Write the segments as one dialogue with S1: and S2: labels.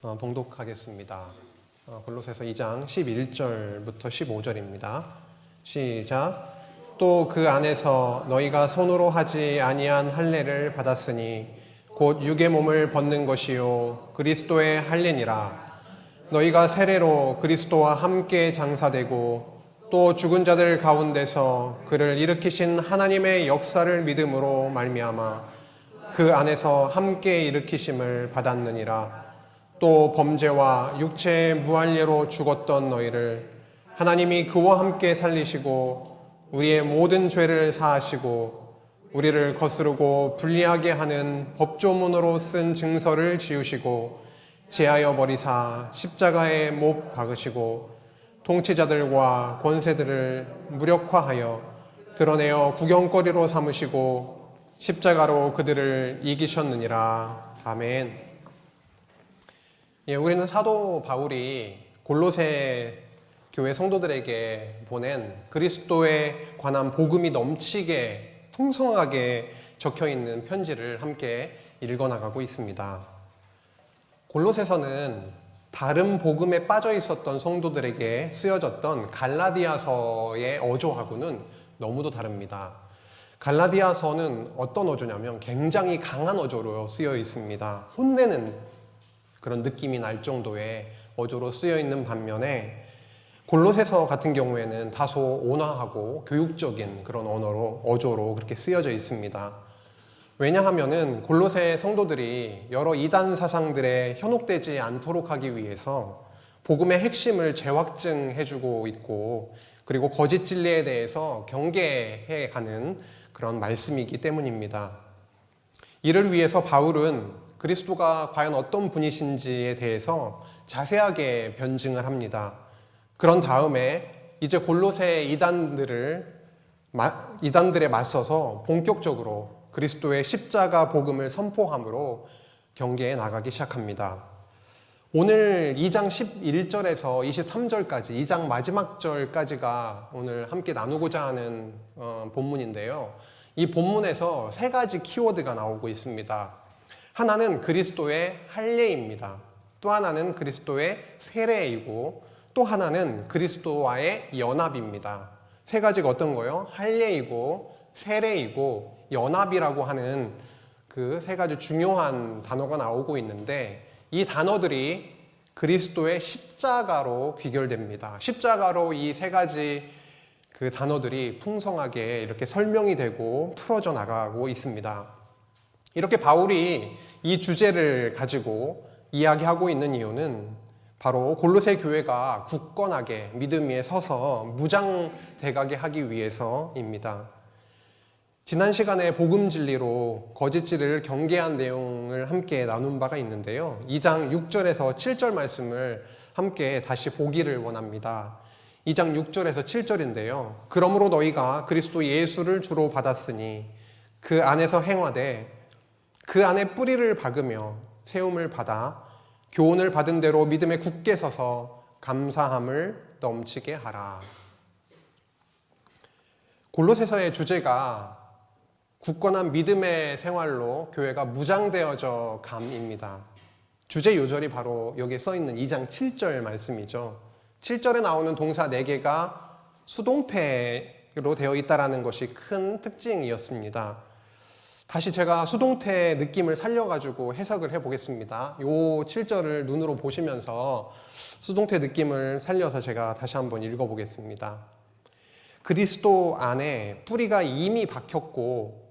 S1: 봉독하겠습니다. 골로새서 2장 11절부터 15절입니다. 시작. 또 그 안에서 너희가 손으로 하지 아니한 할례를 받았으니 곧 육의 몸을 벗는 것이요 그리스도의 할례니라. 너희가 세례로 그리스도와 함께 장사되고 또 죽은 자들 가운데서 그를 일으키신 하나님의 역사를 믿음으로 말미암아 그 안에서 함께 일으키심을 받았느니라. 또 범죄와 육체의 무할례로 죽었던 너희를 하나님이 그와 함께 살리시고 우리의 모든 죄를 사하시고 우리를 거스르고 불리하게 하는 법조문으로 쓴 증서를 지우시고 제하여 버리사 십자가에 못 박으시고 통치자들과 권세들을 무력화하여 드러내어 구경거리로 삼으시고 십자가로 그들을 이기셨느니라. 아멘. 우리는 사도 바울이 골로새 교회 성도들에게 보낸 그리스도에 관한 복음이 넘치게 풍성하게 적혀있는 편지를 함께 읽어나가고 있습니다. 골로새서는 다른 복음에 빠져 있었던 성도들에게 쓰여졌던 갈라디아서의 어조하고는 너무도 다릅니다. 갈라디아서는 어떤 어조냐면 굉장히 강한 어조로 쓰여 있습니다. 혼내는 그런 느낌이 날 정도의 어조로 쓰여 있는 반면에 골로새서 같은 경우에는 다소 온화하고 교육적인 그런 어조로 그렇게 쓰여져 있습니다. 왜냐하면은 골로새 성도들이 여러 이단 사상들에 현혹되지 않도록 하기 위해서 복음의 핵심을 재확증해주고 있고 그리고 거짓 진리에 대해서 경계해 가는 그런 말씀이기 때문입니다. 이를 위해서 바울은 그리스도가 과연 어떤 분이신지에 대해서 자세하게 변증을 합니다. 그런 다음에 이제 골로새 이단들에 맞서서 본격적으로 그리스도의 십자가 복음을 선포함으로 경계에 나가기 시작합니다. 오늘 2장 11절에서 23절까지 2장 마지막 절까지가 오늘 함께 나누고자 하는 본문인데요. 이 본문에서 세 가지 키워드가 나오고 있습니다. 하나는 그리스도의 할례입니다. 또 하나는 그리스도의 세례이고 또 하나는 그리스도와의 연합입니다. 세 가지가 어떤 거예요? 할례이고 세례이고 연합이라고 하는 그 세 가지 중요한 단어가 나오고 있는데 이 단어들이 그리스도의 십자가로 귀결됩니다. 십자가로 이 세 가지 그 단어들이 풍성하게 이렇게 설명이 되고 풀어져 나가고 있습니다. 이렇게 바울이 이 주제를 가지고 이야기하고 있는 이유는 바로 골로새 교회가 굳건하게 믿음 위에 서서 무장대가게 하기 위해서입니다. 지난 시간에 복음 진리로 거짓 진리를 경계한 내용을 함께 나눈 바가 있는데요. 2장 6절에서 7절 말씀을 함께 다시 보기를 원합니다. 2장 6절에서 7절인데요. 그러므로 너희가 그리스도 예수를 주로 받았으니 그 안에서 행하되 그 안에 뿌리를 박으며 세움을 받아 교훈을 받은 대로 믿음에 굳게 서서 감사함을 넘치게 하라. 골로새서의 주제가 굳건한 믿음의 생활로 교회가 무장되어져 감입니다. 주제 요절이 바로 여기에 써있는 2장 7절 말씀이죠. 7절에 나오는 동사 4개가 수동태로 되어 있다는 것이 큰 특징이었습니다. 다시 제가 수동태 느낌을 살려가지고 해석을 해보겠습니다. 요 7절을 눈으로 보시면서 수동태 느낌을 살려서 제가 다시 한번 읽어보겠습니다. 그리스도 안에 뿌리가 이미 박혔고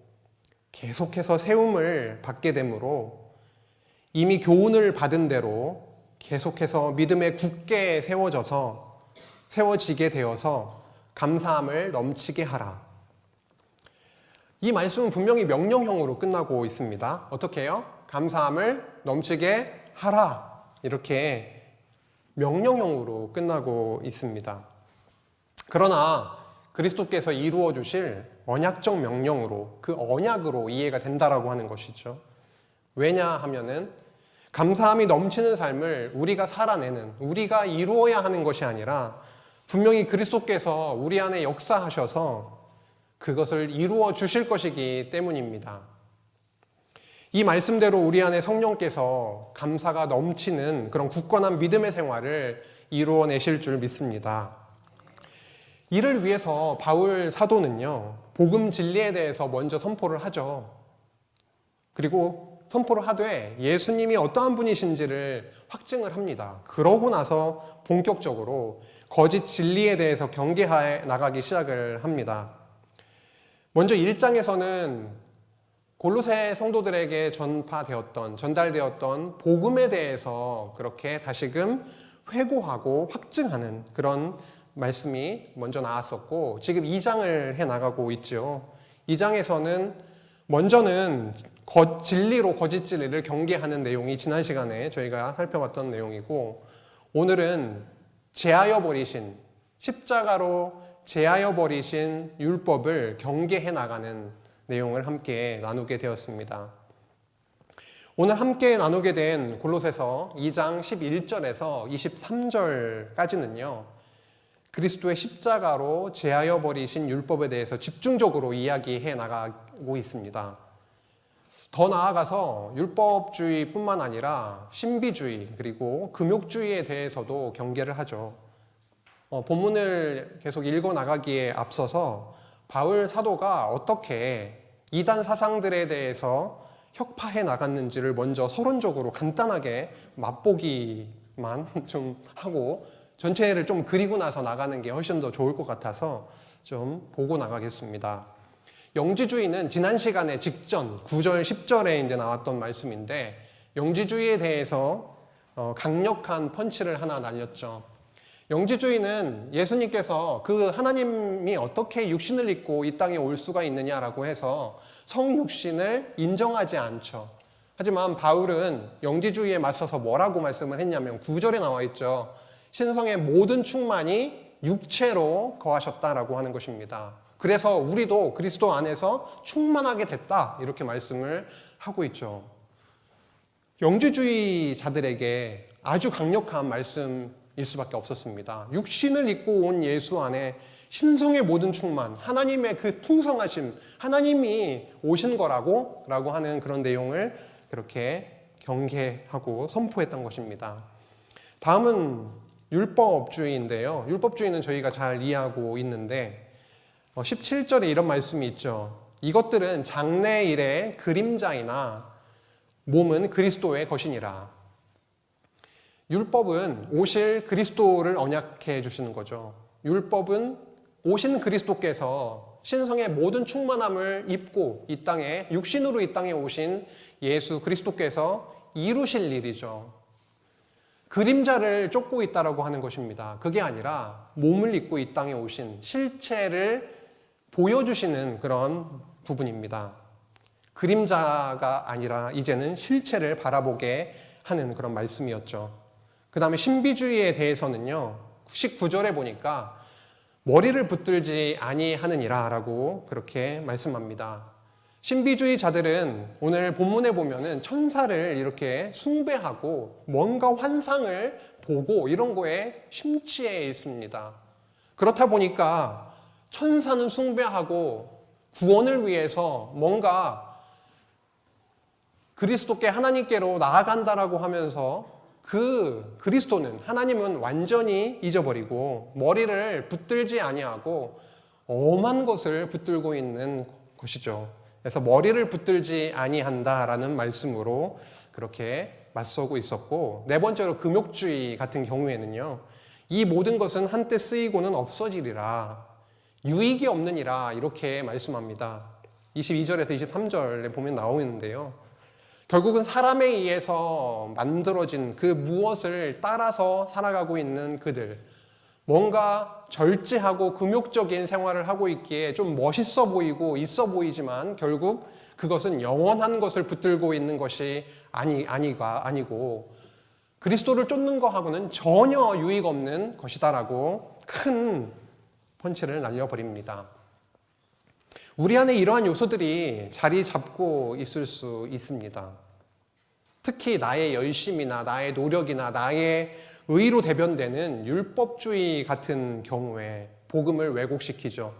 S1: 계속해서 세움을 받게 되므로 이미 교훈을 받은 대로 계속해서 믿음에 굳게 세워지게 되어서 감사함을 넘치게 하라. 이 말씀은 분명히 명령형으로 끝나고 있습니다. 어떻게 해요? 감사함을 넘치게 하라. 이렇게 명령형으로 끝나고 있습니다. 그러나 그리스도께서 이루어 주실 언약적 명령으로 그 언약으로 이해가 된다라고 하는 것이죠. 왜냐하면은 감사함이 넘치는 삶을 우리가 살아내는, 우리가 이루어야 하는 것이 아니라 분명히 그리스도께서 우리 안에 역사하셔서 그것을 이루어 주실 것이기 때문입니다. 이 말씀대로 우리 안에 성령께서 감사가 넘치는 그런 굳건한 믿음의 생활을 이루어내실 줄 믿습니다. 이를 위해서 바울 사도는요, 복음 진리에 대해서 먼저 선포를 하죠. 그리고 선포를 하되 예수님이 어떠한 분이신지를 확증을 합니다. 그러고 나서 본격적으로 거짓 진리에 대해서 경계하여 나가기 시작을 합니다. 먼저 1장에서는 골로새 성도들에게 전달되었던 복음에 대해서 그렇게 다시금 회고하고 확증하는 그런 말씀이 먼저 나왔었고, 지금 2장을 해 나가고 있죠. 2장에서는 먼저는 진리로 거짓 진리를 경계하는 내용이 지난 시간에 저희가 살펴봤던 내용이고, 오늘은 십자가로 제하여 버리신 율법을 경계해 나가는 내용을 함께 나누게 되었습니다. 오늘 함께 나누게 된 골로새서 2장 11절에서 23절까지는요, 그리스도의 십자가로 제하여 버리신 율법에 대해서 집중적으로 이야기해 나가고 있습니다. 더 나아가서 율법주의뿐만 아니라 신비주의 그리고 금욕주의에 대해서도 경계를 하죠. 본문을 계속 읽어 나가기에 앞서서 바울 사도가 어떻게 이단 사상들에 대해서 혁파해 나갔는지를 먼저 서론적으로 간단하게 맛보기만 좀 하고 전체를 좀 그리고 나서 나가는 게 훨씬 더 좋을 것 같아서 좀 보고 나가겠습니다. 영지주의는 지난 시간에 직전 9절, 10절에 이제 나왔던 말씀인데, 영지주의에 대해서 강력한 펀치를 하나 날렸죠. 영지주의는 예수님께서 그 하나님이 어떻게 육신을 입고 이 땅에 올 수가 있느냐라고 해서 성육신을 인정하지 않죠. 하지만 바울은 영지주의에 맞서서 뭐라고 말씀을 했냐면 9절에 나와 있죠. 신성의 모든 충만이 육체로 거하셨다라고 하는 것입니다. 그래서 우리도 그리스도 안에서 충만하게 됐다, 이렇게 말씀을 하고 있죠. 영지주의자들에게 아주 강력한 말씀일 수밖에 없었습니다. 육신을 입고 온 예수 안에 신성의 모든 충만, 하나님의 그 풍성하심, 하나님이 오신 거라고 하는 그런 내용을 그렇게 경계하고 선포했던 것입니다. 다음은 율법주의인데요. 율법주의는 저희가 잘 이해하고 있는데 17절에 이런 말씀이 있죠. 이것들은 장래일의 그림자이나 몸은 그리스도의 것이니라. 율법은 오실 그리스도를 언약해 주시는 거죠. 율법은 오신 그리스도께서 신성의 모든 충만함을 입고 이 땅에, 육신으로 이 땅에 오신 예수 그리스도께서 이루실 일이죠. 그림자를 쫓고 있다라고 하는 것입니다. 그게 아니라 몸을 입고 이 땅에 오신 실체를 보여주시는 그런 부분입니다. 그림자가 아니라 이제는 실체를 바라보게 하는 그런 말씀이었죠. 그 다음에 신비주의에 대해서는요, 19절에 보니까 머리를 붙들지 아니하느니라 라고 그렇게 말씀합니다. 신비주의자들은 오늘 본문에 보면은 천사를 이렇게 숭배하고 뭔가 환상을 보고 이런 거에 심취해 있습니다. 그렇다 보니까 천사는 숭배하고 구원을 위해서 뭔가 그리스도께 하나님께로 나아간다라고 하면서 그 그리스도는, 하나님은 완전히 잊어버리고 머리를 붙들지 아니하고 엄한 것을 붙들고 있는 것이죠. 그래서 머리를 붙들지 아니한다라는 말씀으로 그렇게 맞서고 있었고, 네 번째로 금욕주의 같은 경우에는요, 이 모든 것은 한때 쓰이고는 없어지리라, 유익이 없느니라, 이렇게 말씀합니다. 22절에서 23절에 보면 나오는데요, 결국은 사람에 의해서 만들어진 그 무엇을 따라서 살아가고 있는 그들, 뭔가 절제하고 금욕적인 생활을 하고 있기에 좀 멋있어 보이고 있어 보이지만 결국 그것은 영원한 것을 붙들고 있는 것이 아니고 그리스도를 쫓는 거하고는 전혀 유익 없는 것이다라고 큰 펀치를 날려버립니다. 우리 안에 이러한 요소들이 자리 잡고 있을 수 있습니다. 특히 나의 열심이나 나의 노력이나 나의 의로 대변되는 율법주의 같은 경우에 복음을 왜곡시키죠.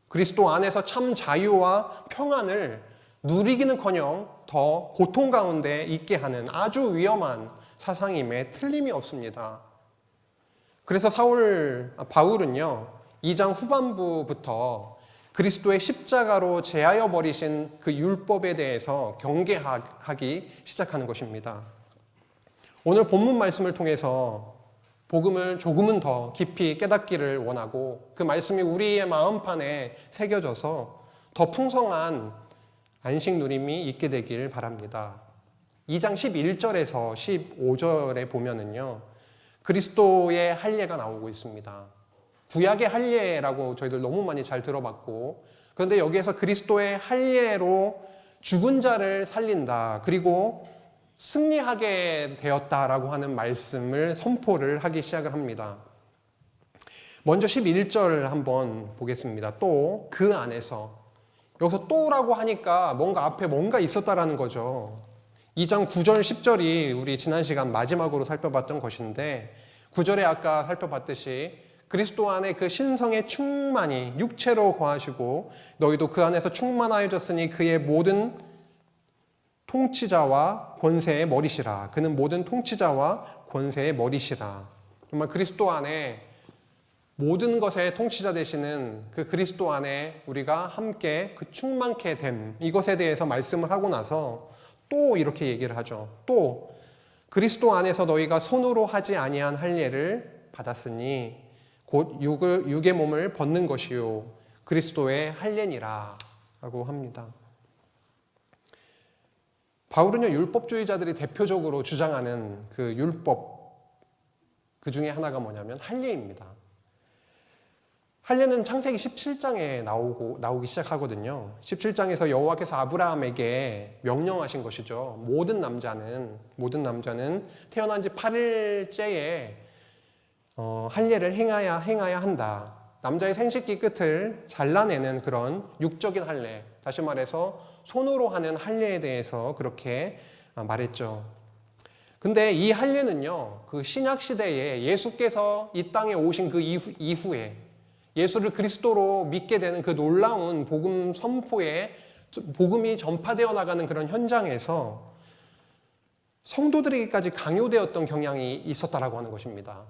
S1: 그리스도 안에서 참 자유와 평안을 누리기는커녕 더 고통 가운데 있게 하는 아주 위험한 사상임에 틀림이 없습니다. 그래서 바울은요, 2장 후반부부터 그리스도의 십자가로 제하여 버리신 그 율법에 대해서 경계하기 시작하는 것입니다. 오늘 본문 말씀을 통해서 복음을 조금은 더 깊이 깨닫기를 원하고 그 말씀이 우리의 마음판에 새겨져서 더 풍성한 안식 누림이 있게 되길 바랍니다. 2장 11절에서 15절에 보면은요, 그리스도의 할례가 나오고 있습니다. 구약의 할례라고 저희들 너무 많이 잘 들어봤고, 그런데 여기에서 그리스도의 할례로 죽은 자를 살린다, 그리고 승리하게 되었다라고 하는 말씀을 선포를 하기 시작을 합니다. 먼저 11절 한번 보겠습니다. 또 그 안에서, 여기서 또라고 하니까 뭔가 앞에 뭔가 있었다라는 거죠. 2장 9절 10절이 우리 지난 시간 마지막으로 살펴봤던 것인데, 9절에 아까 살펴봤듯이 그리스도 안에 그 신성의 충만이 육체로 거하시고 너희도 그 안에서 충만하여졌으니 그의 모든 통치자와 권세의 머리시라. 그는 모든 통치자와 권세의 머리시라. 정말 그리스도 안에 모든 것의 통치자 되시는 그 그리스도 안에 우리가 함께 그 충만케 됨, 이것에 대해서 말씀을 하고 나서 또 이렇게 얘기를 하죠. 또 그리스도 안에서 너희가 손으로 하지 아니한 할례를 받았으니 곧 육의 몸을 벗는 것이요 그리스도의 할례니라 라고 합니다. 바울은요, 율법주의자들이 대표적으로 주장하는 그 율법, 그 중에 하나가 뭐냐면 할례입니다. 할례는 창세기 17장에 나오기 시작하거든요. 17장에서 여호와께서 아브라함에게 명령하신 것이죠. 모든 남자는 태어난 지 8일째에 할례를 행해야 한다. 남자의 생식기 끝을 잘라내는 그런 육적인 할례, 다시 말해서 손으로 하는 할례에 대해서 그렇게 말했죠. 근데 이 할례는요, 그 신약 시대에 예수께서 이 땅에 오신 그 이후에 예수를 그리스도로 믿게 되는 그 놀라운 복음 선포에 복음이 전파되어 나가는 그런 현장에서 성도들에게까지 강요되었던 경향이 있었다라고 하는 것입니다.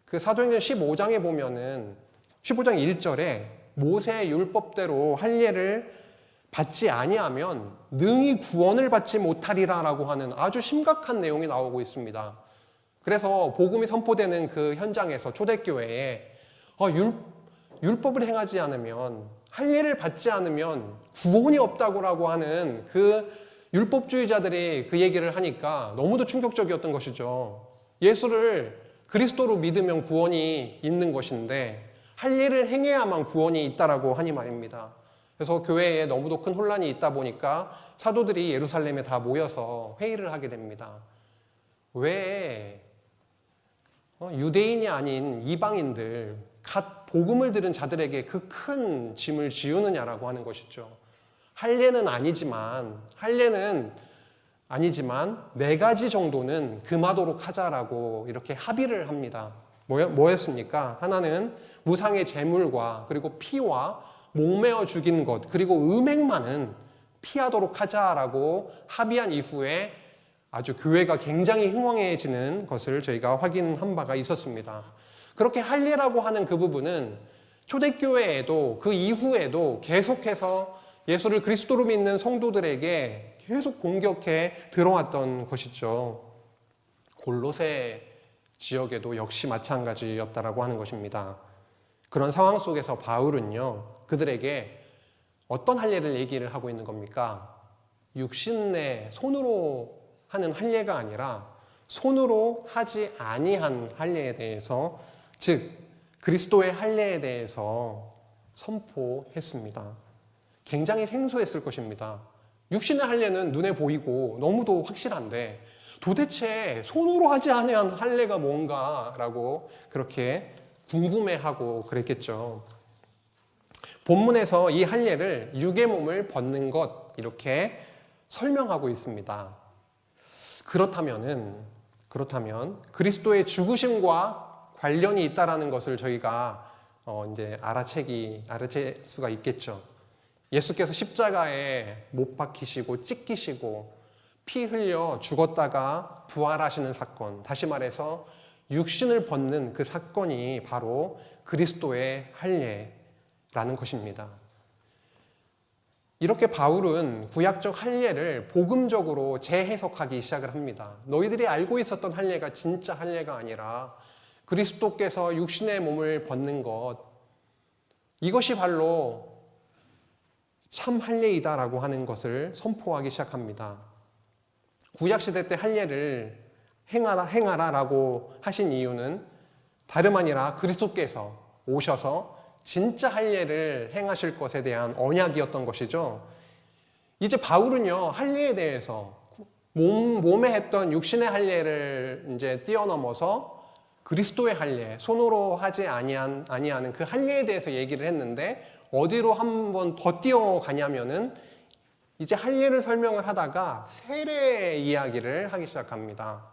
S1: 그 사도행전 15장에 보면은 15장 1절에 모세의 율법대로 할례를 받지 아니하면 능히 구원을 받지 못하리라라고 하는 아주 심각한 내용이 나오고 있습니다. 그래서 복음이 선포되는 그 현장에서 초대교회에 율법을 행하지 않으면, 할례를 받지 않으면 구원이 없다고 하는 그 율법주의자들이 그 얘기를 하니까 너무도 충격적이었던 것이죠. 예수를 그리스도로 믿으면 구원이 있는 것인데 할례를 행해야만 구원이 있다라고 하니 말입니다. 그래서 교회에 너무도 큰 혼란이 있다 보니까 사도들이 예루살렘에 다 모여서 회의를 하게 됩니다. 왜 유대인이 아닌 이방인들, 갓 복음을 들은 자들에게 그 큰 짐을 지우느냐라고 하는 것이죠. 할례는 아니지만 4가지 정도는 금하도록 하자라고 이렇게 합의를 합니다. 뭐였습니까? 하나는 우상의 제물과 그리고 피와 목매어 죽인 것, 그리고 음행만은 피하도록 하자라고 합의한 이후에 아주 교회가 굉장히 흥왕해지는 것을 저희가 확인한 바가 있었습니다. 그렇게 할례라고 하는 그 부분은 초대교회에도 그 이후에도 계속해서 예수를 그리스도로 믿는 성도들에게 계속 공격해 들어왔던 것이죠. 골로새 지역에도 역시 마찬가지였다라고 하는 것입니다. 그런 상황 속에서 바울은요, 그들에게 어떤 할례를 얘기를 하고 있는 겁니까? 육신내 손으로 하는 할례가 아니라 손으로 하지 아니한 할례에 대해서, 즉 그리스도의 할례에 대해서 선포했습니다. 굉장히 생소했을 것입니다. 육신의 할례는 눈에 보이고 너무도 확실한데 도대체 손으로 하지 아니한 할례가 뭔가라고 그렇게 궁금해하고 그랬겠죠. 본문에서 이 할례를 육의 몸을 벗는 것, 이렇게 설명하고 있습니다. 그렇다면 그리스도의 죽으심과 관련이 있다라는 것을 저희가 이제 알아챌 수가 있겠죠. 예수께서 십자가에 못 박히시고 찢기시고 피 흘려 죽었다가 부활하시는 사건, 다시 말해서 육신을 벗는 그 사건이 바로 그리스도의 할례라는 것입니다. 이렇게 바울은 구약적 할례를 복음적으로 재해석하기 시작을 합니다. 너희들이 알고 있었던 할례가 진짜 할례가 아니라 그리스도께서 육신의 몸을 벗는 것, 이것이 바로 참 할례이다라고 하는 것을 선포하기 시작합니다. 구약시대 때 할례를 행하라라고 하신 이유는 다름 아니라 그리스도께서 오셔서 진짜 할례를 행하실 것에 대한 언약이었던 것이죠. 이제 바울은요, 할례에 대해서 몸에 했던 육신의 할례를 이제 뛰어넘어서 그리스도의 할례, 손으로 하지 아니하는 그 할례에 대해서 얘기를 했는데 어디로 한번 더 뛰어가냐면은 이제 할례를 설명을 하다가 세례 이야기를 하기 시작합니다.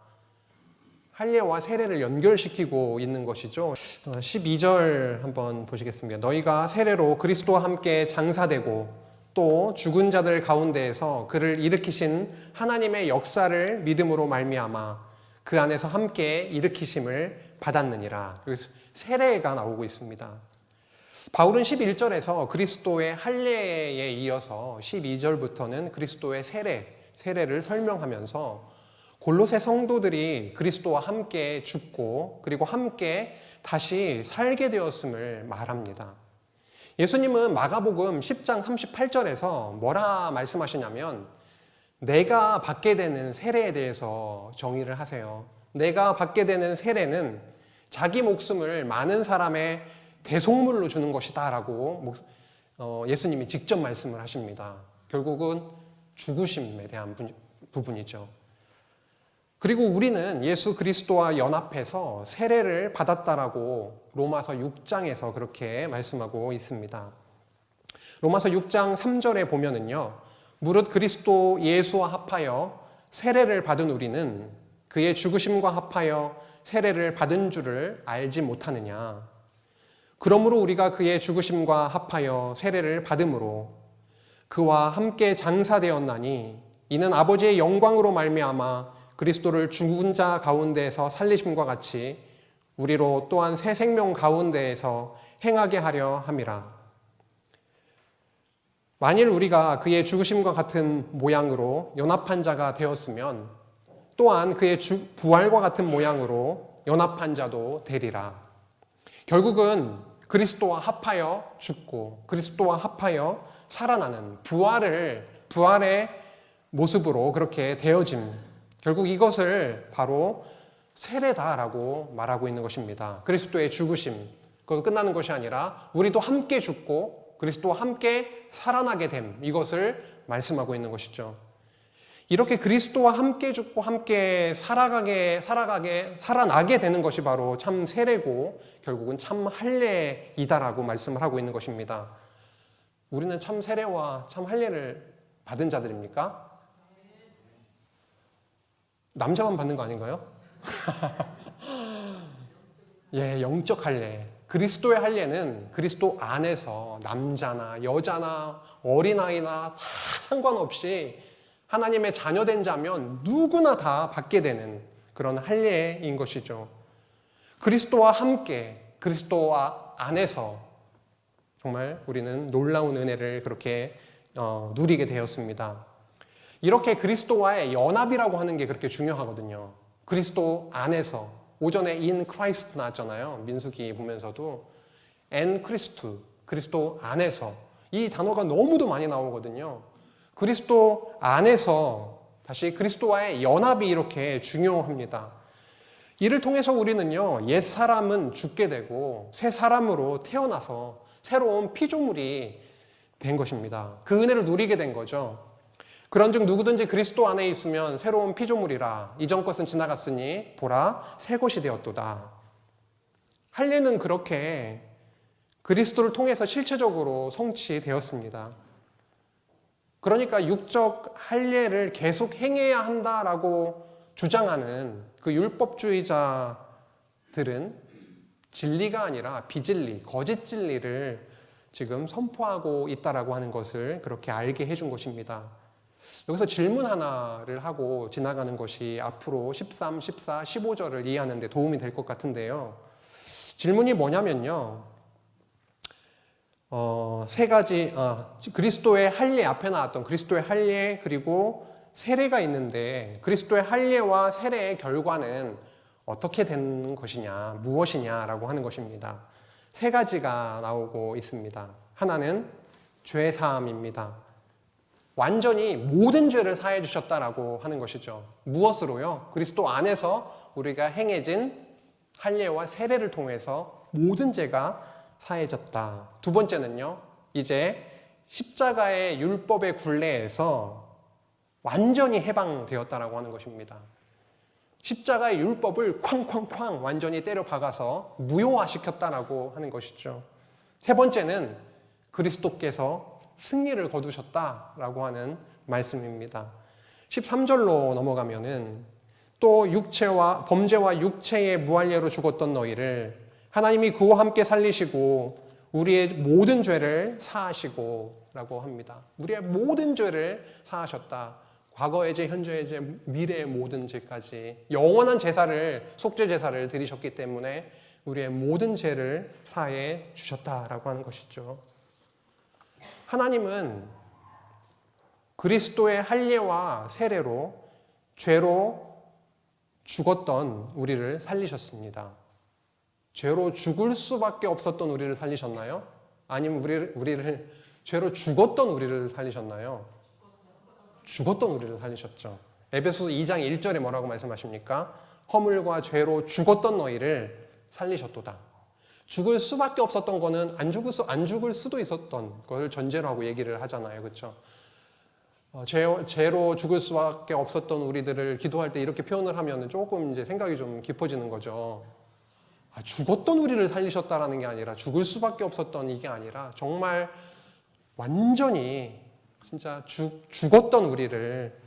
S1: 할례와 세례를 연결시키고 있는 것이죠. 12절 한번 보시겠습니다. 너희가 세례로 그리스도와 함께 장사되고 또 죽은 자들 가운데에서 그를 일으키신 하나님의 역사를 믿음으로 말미암아 그 안에서 함께 일으키심을 받았느니라. 여기서 세례가 나오고 있습니다. 바울은 11절에서 그리스도의 할례에 이어서 12절부터는 그리스도의 세례를 설명하면서 골로새 성도들이 그리스도와 함께 죽고 그리고 함께 다시 살게 되었음을 말합니다. 예수님은 마가복음 10장 38절에서 뭐라 말씀하시냐면 내가 받게 되는 세례에 대해서 정의를 하세요. 내가 받게 되는 세례는 자기 목숨을 많은 사람의 대속물로 주는 것이다 라고 예수님이 직접 말씀을 하십니다. 결국은 죽으심에 대한 부분이죠. 그리고 우리는 예수 그리스도와 연합해서 세례를 받았다라고 로마서 6장에서 그렇게 말씀하고 있습니다. 로마서 6장 3절에 보면은요, 무릇 그리스도 예수와 합하여 세례를 받은 우리는 그의 죽으심과 합하여 세례를 받은 줄을 알지 못하느냐. 그러므로 우리가 그의 죽으심과 합하여 세례를 받음으로 그와 함께 장사되었나니 이는 아버지의 영광으로 말미암아 그리스도를 죽은 자 가운데에서 살리심과 같이 우리로 또한 새 생명 가운데에서 행하게 하려 함이라. 만일 우리가 그의 죽으심과 같은 모양으로 연합한 자가 되었으면 또한 그의 부활과 같은 모양으로 연합한 자도 되리라. 결국은 그리스도와 합하여 죽고 그리스도와 합하여 살아나는 부활의 모습으로 그렇게 되어짐. 결국 이것을 바로 세례다라고 말하고 있는 것입니다. 그리스도의 죽으심, 그거 끝나는 것이 아니라 우리도 함께 죽고 그리스도와 함께 살아나게 됨, 이것을 말씀하고 있는 것이죠. 이렇게 그리스도와 함께 죽고 함께 살아나게 되는 것이 바로 참 세례고 결국은 참 할례이다라고 말씀을 하고 있는 것입니다. 우리는 참 세례와 참 할례를 받은 자들입니까? 남자만 받는 거 아닌가요? 예, 영적 할례. 그리스도의 할례는 그리스도 안에서 남자나 여자나 어린아이나 다 상관없이 하나님의 자녀된 자면 누구나 다 받게 되는 그런 할례인 것이죠. 그리스도와 함께, 그리스도와 안에서 정말 우리는 놀라운 은혜를 그렇게 누리게 되었습니다. 이렇게 그리스도와의 연합이라고 하는 게 그렇게 중요하거든요. 그리스도 안에서, 오전에 in Christ 나왔잖아요. 민수기 보면서도 en Christ, 그리스도 안에서, 이 단어가 너무도 많이 나오거든요. 그리스도 안에서 다시 그리스도와의 연합이 이렇게 중요합니다. 이를 통해서 우리는요, 옛 사람은 죽게 되고 새 사람으로 태어나서 새로운 피조물이 된 것입니다. 그 은혜를 누리게 된 거죠. 그런즉 누구든지 그리스도 안에 있으면 새로운 피조물이라. 이전 것은 지나갔으니 보라 새 것이 되었도다. 할례는 그렇게 그리스도를 통해서 실체적으로 성취되었습니다. 그러니까 육적 할례를 계속 행해야 한다라고 주장하는 그 율법주의자들은 진리가 아니라 비진리, 거짓 진리를 지금 선포하고 있다라고 하는 것을 그렇게 알게 해준 것입니다. 여기서 질문 하나를 하고 지나가는 것이 앞으로 13, 14, 15절을 이해하는 데 도움이 될 것 같은데요. 질문이 뭐냐면요. 세 가지, 그리스도의 할례, 앞에 나왔던 그리스도의 할례 그리고 세례가 있는데 그리스도의 할례와 세례의 결과는 어떻게 된 것이냐, 무엇이냐라고 하는 것입니다. 세 가지가 나오고 있습니다. 하나는 죄사함입니다. 완전히 모든 죄를 사해 주셨다라고 하는 것이죠. 무엇으로요? 그리스도 안에서 우리가 행해진 할례와 세례를 통해서 모든 죄가 사해졌다. 두 번째는요, 이제 십자가의 율법의 굴레에서 완전히 해방되었다라고 하는 것입니다. 십자가의 율법을 쾅쾅쾅 완전히 때려 박아서 무효화시켰다라고 하는 것이죠. 세 번째는 그리스도께서 승리를 거두셨다라고 하는 말씀입니다. 13절로 넘어가면은 또 범죄와 육체의 무할례로 죽었던 너희를 하나님이 그와 함께 살리시고 우리의 모든 죄를 사하시고 라고 합니다. 우리의 모든 죄를 사하셨다. 과거의 죄, 현재의 죄, 미래의 모든 죄까지 영원한 제사를, 속죄 제사를 드리셨기 때문에 우리의 모든 죄를 사해 주셨다라고 하는 것이죠. 하나님은 그리스도의 할례와 세례로 죄로 죽었던 우리를 살리셨습니다. 죄로 죽을 수밖에 없었던 우리를 살리셨나요? 아니면 우리를 죄로 죽었던 우리를 살리셨나요? 죽었던 우리를 살리셨죠. 에베소서 2장 1절에 뭐라고 말씀하십니까? 허물과 죄로 죽었던 너희를 살리셨도다. 죽을 수밖에 없었던 거는 안 죽을 수도 있었던 것을 전제로 하고 얘기를 하잖아요. 그렇죠? 죄로 죽을 수밖에 없었던 우리들을 기도할 때 이렇게 표현을 하면 조금 이제 생각이 좀 깊어지는 거죠. 죽었던 우리를 살리셨다라는 게 아니라 죽을 수밖에 없었던 이게 아니라 정말 완전히 진짜 죽었던 우리를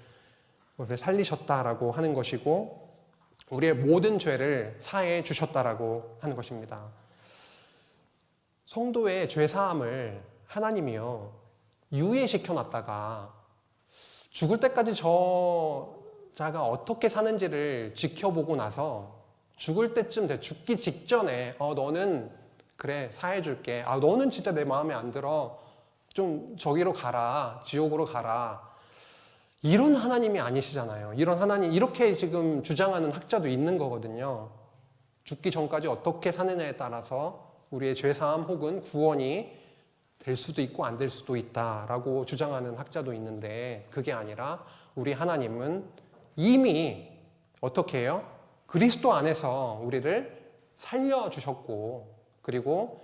S1: 살리셨다라고 하는 것이고 우리의 모든 죄를 사해 주셨다라고 하는 것입니다. 성도의 죄사함을 하나님이요 유예시켜 놨다가 죽을 때까지 자가 어떻게 사는지를 지켜보고 나서 죽을 때쯤 돼 죽기 직전에 너는 그래 사해 줄게. 너는 진짜 내 마음에 안 들어. 좀 저기로 가라. 지옥으로 가라. 이런 하나님이 아니시잖아요. 이런 하나님 이렇게 지금 주장하는 학자도 있는 거거든요. 죽기 전까지 어떻게 사느냐에 따라서 우리의 죄사함 혹은 구원이 될 수도 있고 안 될 수도 있다라고 주장하는 학자도 있는데 그게 아니라 우리 하나님은 이미 어떻게 해요? 그리스도 안에서 우리를 살려주셨고 그리고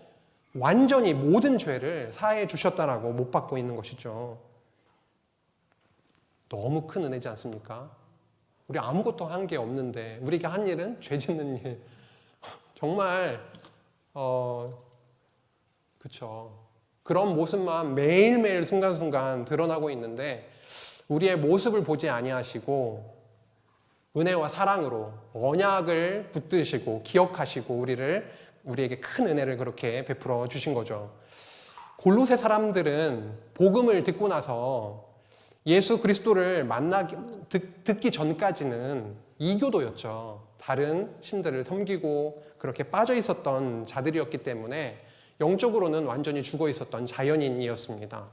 S1: 완전히 모든 죄를 사해 주셨다라고 못 받고 있는 것이죠. 너무 큰 은혜지 않습니까? 우리 아무것도 한 게 없는데 우리가 한 일은 죄 짓는 일. 정말 그렇죠. 그런 모습만 매일매일 순간순간 드러나고 있는데 우리의 모습을 보지 아니하시고 은혜와 사랑으로 언약을 붙드시고 기억하시고 우리에게 큰 은혜를 그렇게 베풀어 주신 거죠. 골로새 사람들은 복음을 듣고 나서 예수 그리스도를 듣기 전까지는 이교도였죠. 다른 신들을 섬기고 그렇게 빠져 있었던 자들이었기 때문에 영적으로는 완전히 죽어 있었던 자연인이었습니다.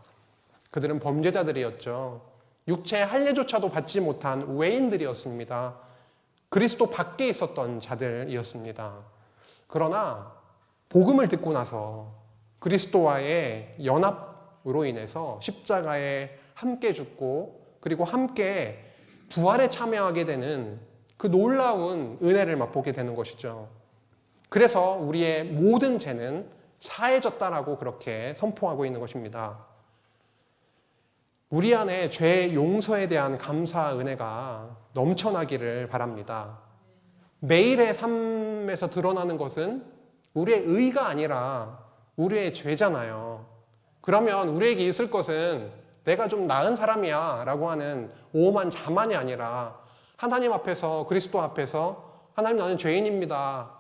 S1: 그들은 범죄자들이었죠. 육체의 할례조차도 받지 못한 외인들이었습니다. 그리스도 밖에 있었던 자들이었습니다. 그러나 복음을 듣고 나서 그리스도와의 연합으로 인해서 십자가에 함께 죽고 그리고 함께 부활에 참여하게 되는 그 놀라운 은혜를 맛보게 되는 것이죠. 그래서 우리의 모든 죄는 사해졌다라고 그렇게 선포하고 있는 것입니다. 우리 안에 죄 용서에 대한 감사 은혜가 넘쳐나기를 바랍니다. 매일의 삶에서 드러나는 것은 우리의 의가 아니라 우리의 죄잖아요. 그러면 우리에게 있을 것은 내가 좀 나은 사람이야 라고 하는 오만 자만이 아니라 하나님 앞에서 그리스도 앞에서 하나님 나는 죄인입니다.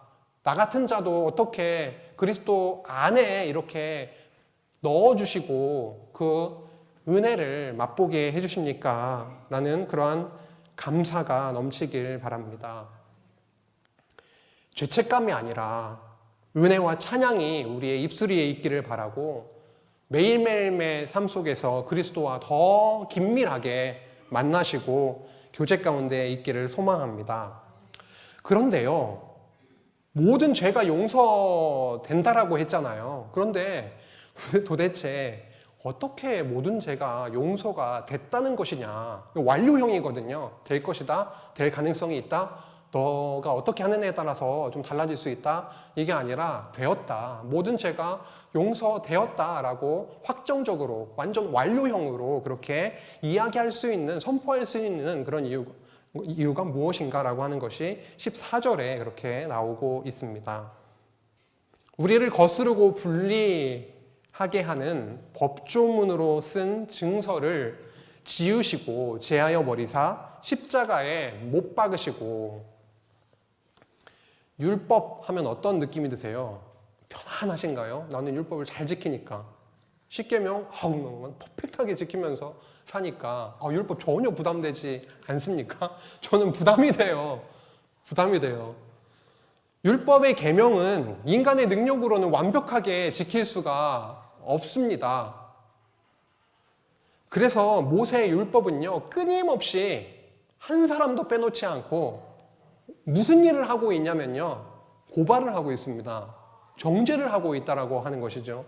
S1: 나 같은 자도 어떻게 그리스도 안에 이렇게 넣어주시고 그 은혜를 맛보게 해주십니까? 라는 그러한 감사가 넘치길 바랍니다. 죄책감이 아니라 은혜와 찬양이 우리의 입술 위에 있기를 바라고 매일매일의 삶 속에서 그리스도와 더 긴밀하게 만나시고 교제 가운데 있기를 소망합니다. 그런데요, 모든 죄가 용서된다라고 했잖아요. 그런데 도대체 어떻게 모든 죄가 용서가 됐다는 것이냐? 완료형이거든요. 될 것이다, 될 가능성이 있다, 너가 어떻게 하느냐에 따라서 좀 달라질 수 있다. 이게 아니라 되었다. 모든 죄가 용서되었다라고 확정적으로 완전 완료형으로 그렇게 이야기할 수 있는, 선포할 수 있는 그런 이유가 무엇인가라고 하는 것이 14절에 그렇게 나오고 있습니다. 우리를 거스르고 분리하게 하는 법조문으로 쓴 증서를 지우시고 제하여 버리사 십자가에 못 박으시고. 율법 하면 어떤 느낌이 드세요? 편안하신가요? 나는 율법을 잘 지키니까. 10계명 퍼펙트하게 지키면서 사니까 율법 전혀 부담되지 않습니까? 저는 부담이 돼요. 율법의 계명은 인간의 능력으로는 완벽하게 지킬 수가 없습니다. 그래서 모세의 율법은요, 끊임없이 한 사람도 빼놓지 않고 무슨 일을 하고 있냐면요, 고발을 하고 있습니다. 정죄를 하고 있다라고 하는 것이죠.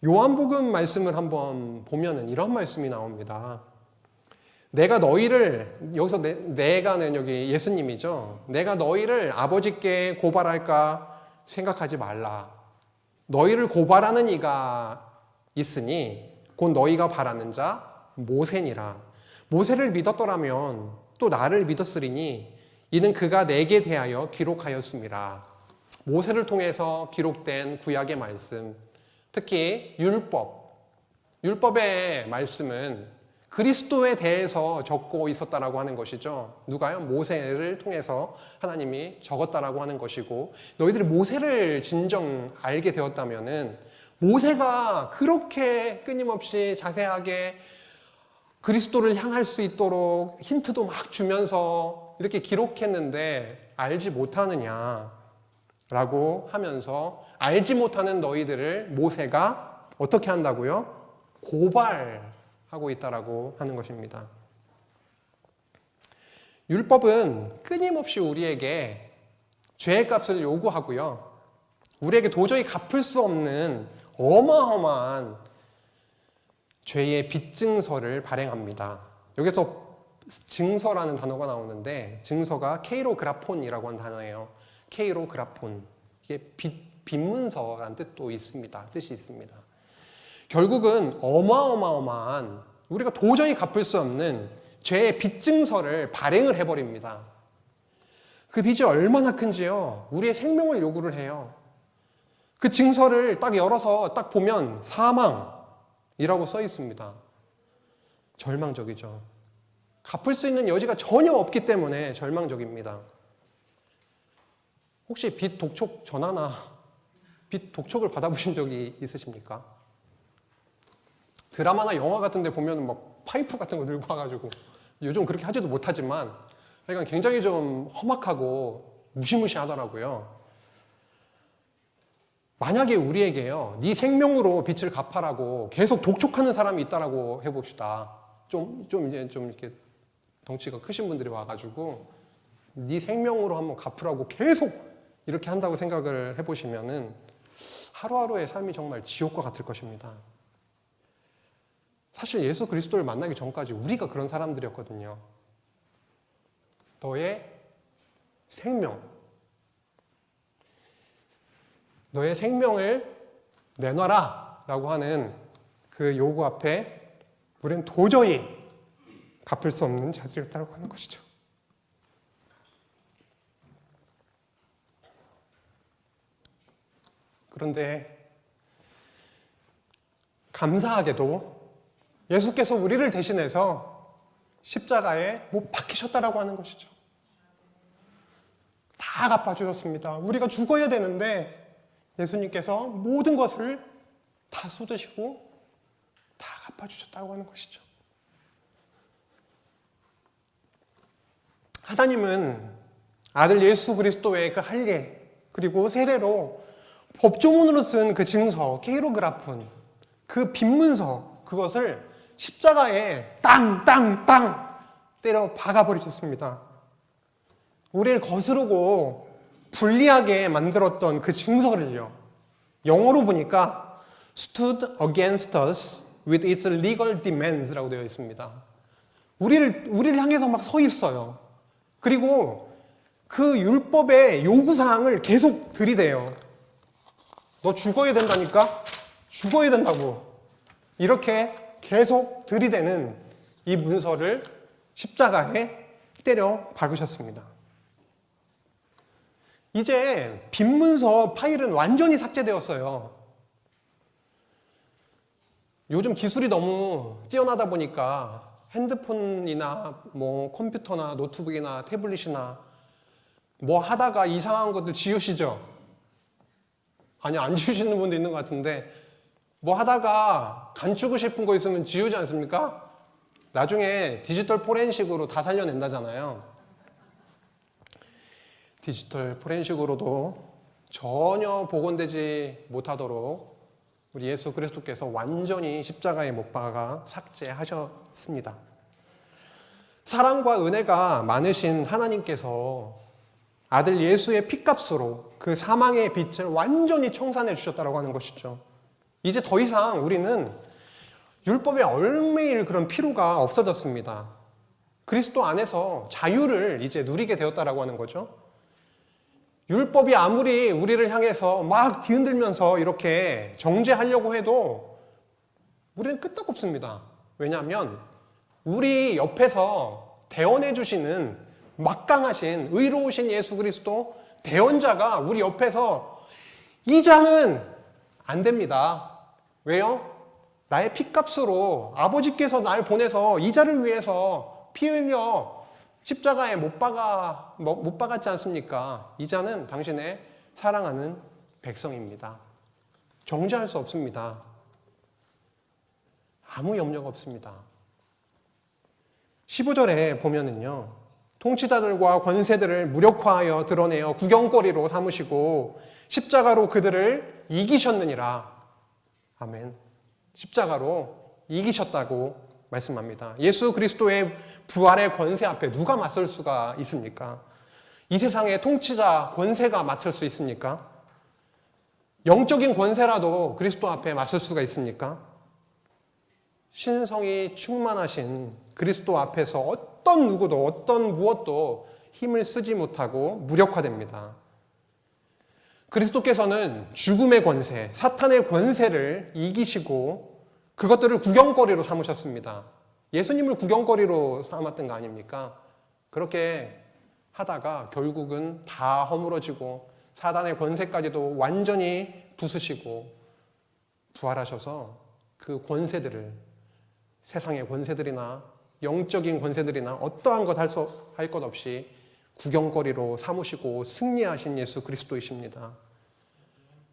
S1: 요한복음 말씀을 한번 보면은 이런 말씀이 나옵니다. 내가 너희를, 여기서 내가는 여기 예수님이죠. 내가 너희를 아버지께 고발할까 생각하지 말라. 너희를 고발하는 이가 있으니 곧 너희가 바라는 자 모세니라. 모세를 믿었더라면 또 나를 믿었으리니 이는 그가 내게 대하여 기록하였습니다. 모세를 통해서 기록된 구약의 말씀, 특히 율법의 말씀은 그리스도에 대해서 적고 있었다라고 하는 것이죠. 누가요? 모세를 통해서 하나님이 적었다라고 하는 것이고, 너희들이 모세를 진정 알게 되었다면은 모세가 그렇게 끊임없이 자세하게 그리스도를 향할 수 있도록 힌트도 막 주면서 이렇게 기록했는데 알지 못하느냐라고 하면서 알지 못하는 너희들을 모세가 어떻게 한다고요? 고발하고 있다라고 하는 것입니다. 율법은 끊임없이 우리에게 죄의 값을 요구하고요. 우리에게 도저히 갚을 수 없는 어마어마한 죄의 빚증서를 발행합니다. 여기서 증서라는 단어가 나오는데 증서가 케이로그라폰이라고 하는 단어예요. 케이로그라폰. 이게 빚문서라는 뜻이 있습니다. 결국은 어마어마한 우리가 도저히 갚을 수 없는 죄의 빚증서를 발행을 해버립니다. 그 빚이 얼마나 큰지요. 우리의 생명을 요구를 해요. 그 증서를 딱 열어서 딱 보면 사망이라고 써 있습니다. 절망적이죠. 갚을 수 있는 여지가 전혀 없기 때문에 절망적입니다. 혹시 빚 독촉 전화나 빚 독촉을 받아보신 적이 있으십니까? 드라마나 영화 같은 데 보면 막 파이프 같은 거 들고 와가지고, 요즘 그렇게 하지도 못하지만 그러니까 굉장히 좀 험악하고 무시무시하더라고요. 만약에 우리에게요, 네 생명으로 빚을 갚아라고 계속 독촉하는 사람이 있다라고 해봅시다. 좀 이렇게 덩치가 크신 분들이 와가지고 네 생명으로 한번 갚으라고 계속 이렇게 한다고 생각을 해보시면은 하루하루의 삶이 정말 지옥과 같을 것입니다. 사실 예수 그리스도를 만나기 전까지 우리가 그런 사람들이었거든요. 너의 생명을 내놔라 라고 하는 그 요구 앞에 우리는 도저히 갚을 수 없는 자들이었다고 하는 것이죠. 그런데 감사하게도 예수께서 우리를 대신해서 십자가에 못 박히셨다라고 하는 것이죠. 다 갚아주셨습니다. 우리가 죽어야 되는데 예수님께서 모든 것을 다 쏟으시고 다 갚아주셨다고 하는 것이죠. 하나님은 아들 예수 그리스도의 그 할례 그리고 세례로 법조문으로 쓴 그 증서 케이로그라폰, 그 빈문서, 그것을 십자가에 땅땅땅 때려 박아버리셨습니다. 우리를 거스르고 불리하게 만들었던 그 증서를요, 영어로 보니까 stood against us with its legal demands라고 되어 있습니다. 우리를 향해서 막 서 있어요. 그리고 그 율법의 요구사항을 계속 들이대요. 너 죽어야 된다니까? 죽어야 된다고. 이렇게 계속 들이대는 이 문서를 십자가에 때려 박으셨습니다. 이제 빈문서 파일은 완전히 삭제되었어요. 요즘 기술이 너무 뛰어나다 보니까 핸드폰이나 뭐 컴퓨터나 노트북이나 태블릿이나 뭐 하다가 이상한 것들 지우시죠? 아니, 안 지우시는 분도 있는 것 같은데, 뭐 하다가 간추고 싶은 거 있으면 지우지 않습니까? 나중에 디지털 포렌식으로 다 살려낸다잖아요. 디지털 포렌식으로도 전혀 복원되지 못하도록 우리 예수 그리스도께서 완전히 십자가에 못 박아 삭제하셨습니다. 사랑과 은혜가 많으신 하나님께서 아들 예수의 피값으로 그 사망의 빛을 완전히 청산해 주셨다고 하는 것이죠. 이제 더 이상 우리는 율법에 얽매일 그런 필요가 없어졌습니다. 그리스도 안에서 자유를 이제 누리게 되었다라고 하는 거죠. 율법이 아무리 우리를 향해서 막 뒤흔들면서 이렇게 정죄하려고 해도 우리는 끄떡없습니다. 왜냐하면 우리 옆에서 대언해 주시는 막강하신 의로우신 예수 그리스도 대언자가 우리 옆에서 이 자는 안 됩니다. 왜요? 나의 피값으로 아버지께서 날 보내서 이 자를 위해서 피 흘려 십자가에 못 박았지 않습니까? 이 자는 당신의 사랑하는 백성입니다. 정죄할 수 없습니다. 아무 염려가 없습니다. 15절에 보면은요, 통치자들과 권세들을 무력화하여 드러내어 구경거리로 삼으시고 십자가로 그들을 이기셨느니라. 아멘. 십자가로 이기셨다고 말씀합니다. 예수 그리스도의 부활의 권세 앞에 누가 맞설 수가 있습니까? 이 세상의 통치자 권세가 맞설 수 있습니까? 영적인 권세라도 그리스도 앞에 맞설 수가 있습니까? 신성이 충만하신 그리스도 앞에서 어떤 누구도 어떤 무엇도 힘을 쓰지 못하고 무력화됩니다. 그리스도께서는 죽음의 권세, 사탄의 권세를 이기시고 그것들을 구경거리로 삼으셨습니다. 예수님을 구경거리로 삼았던 거 아닙니까? 그렇게 하다가 결국은 다 허물어지고 사단의 권세까지도 완전히 부수시고 부활하셔서 그 권세들을, 세상의 권세들이나 영적인 권세들이나 어떠한 것 할 것 없이 구경거리로 삼으시고 승리하신 예수 그리스도이십니다.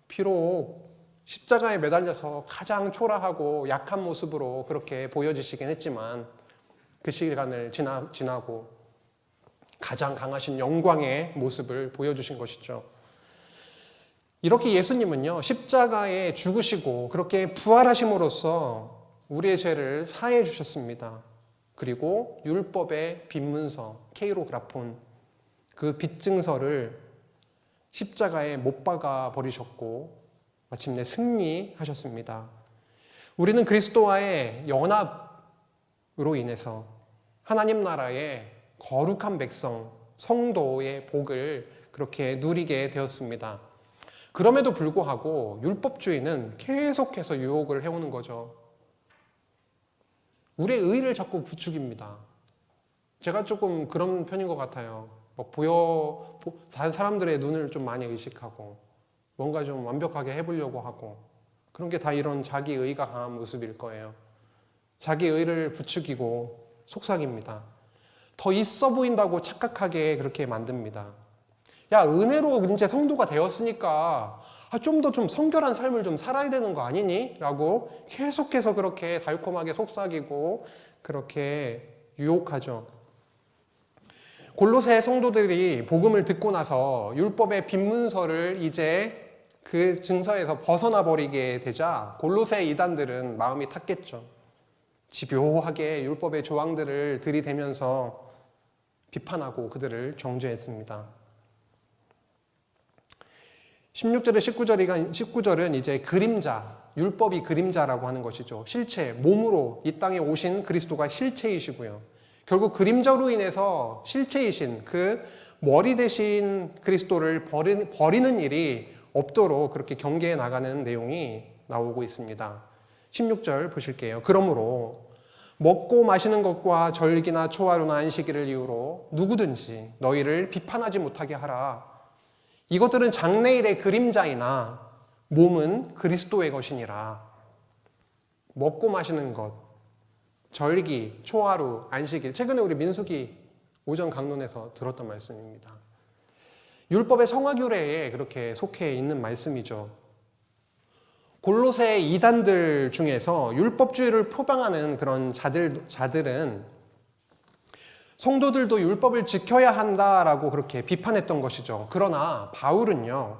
S1: 비록 십자가에 매달려서 가장 초라하고 약한 모습으로 그렇게 보여지시긴 했지만 그 시간을 지나고 가장 강하신 영광의 모습을 보여주신 것이죠. 이렇게 예수님은요, 십자가에 죽으시고 그렇게 부활하심으로써 우리의 죄를 사해 주셨습니다. 그리고 율법의 빈문서, 케이로그라폰, 그 빚증서를 십자가에 못 박아 버리셨고 마침내 승리하셨습니다. 우리는 그리스도와의 연합으로 인해서 하나님 나라의 거룩한 백성, 성도의 복을 그렇게 누리게 되었습니다. 그럼에도 불구하고 율법주의는 계속해서 유혹을 해오는 거죠. 우리의 의를 자꾸 부추깁니다. 제가 조금 그런 편인 것 같아요. 다른 사람들의 눈을 좀 많이 의식하고 뭔가 좀 완벽하게 해보려고 하고, 그런 게 다 이런 자기의가 강한 모습일 거예요. 자기의를 부추기고 속삭입니다. 더 있어 보인다고 착각하게 그렇게 만듭니다. 야, 은혜로 이제 성도가 되었으니까 좀 더 좀 성결한 삶을 좀 살아야 되는 거 아니니? 라고 계속해서 그렇게 달콤하게 속삭이고 그렇게 유혹하죠. 골로새 성도들이 복음을 듣고 나서 율법의 빈문서를 이제 그 증서에서 벗어나 버리게 되자 골로새 이단들은 마음이 탔겠죠. 집요하게 율법의 조항들을 들이대면서 비판하고 그들을 정죄했습니다. 16절에 19절은 이제 그림자, 율법이 그림자라고 하는 것이죠. 실체, 몸으로 이 땅에 오신 그리스도가 실체이시고요. 결국 그림자로 인해서 실체이신 그 머리 대신 그리스도를 버리는 일이 없도록 그렇게 경계해 나가는 내용이 나오고 있습니다. 16절 보실게요. 그러므로 먹고 마시는 것과 절기나 초하루나 안식일을 이유로 누구든지 너희를 비판하지 못하게 하라. 이것들은 장래일의 그림자이나 몸은 그리스도의 것이니라. 먹고 마시는 것, 절기, 초하루, 안식일. 최근에 우리 민수기 오전 강론에서 들었던 말씀입니다. 율법의 성화규례에 그렇게 속해 있는 말씀이죠. 골로새 이단들 중에서 율법주의를 표방하는 그런 자들은 성도들도 율법을 지켜야 한다라고 그렇게 비판했던 것이죠. 그러나 바울은요,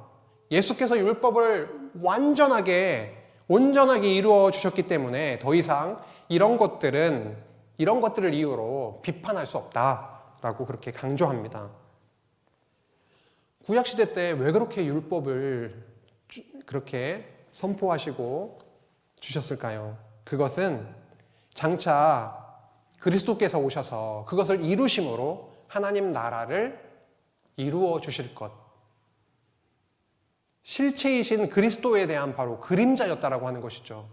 S1: 예수께서 율법을 온전하게 이루어 주셨기 때문에 더 이상 이런 것들을 이유로 비판할 수 없다라고 그렇게 강조합니다. 구약시대 때 왜 그렇게 율법을 그렇게 선포하시고 주셨을까요? 그것은 장차 그리스도께서 오셔서 그것을 이루심으로 하나님 나라를 이루어 주실 것. 실체이신 그리스도에 대한 바로 그림자였다라고 하는 것이죠.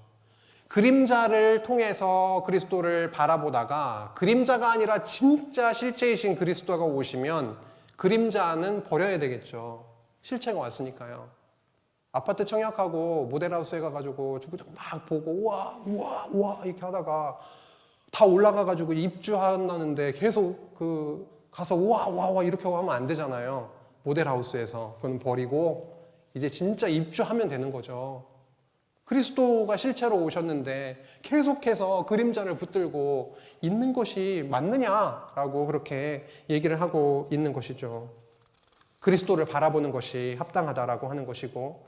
S1: 그림자를 통해서 그리스도를 바라보다가 그림자가 아니라 진짜 실체이신 그리스도가 오시면 그림자는 버려야 되겠죠. 실체가 왔으니까요. 아파트 청약하고 모델하우스에 가가지고 주구장 막 보고 우와 이렇게 하다가 다 올라가가지고 입주한다는데 계속 가서 우와 이렇게 하면 안 되잖아요. 모델하우스에서. 그건 버리고 이제 진짜 입주하면 되는 거죠. 그리스도가 실체로 오셨는데 계속해서 그림자를 붙들고 있는 것이 맞느냐라고 그렇게 얘기를 하고 있는 것이죠. 그리스도를 바라보는 것이 합당하다라고 하는 것이고,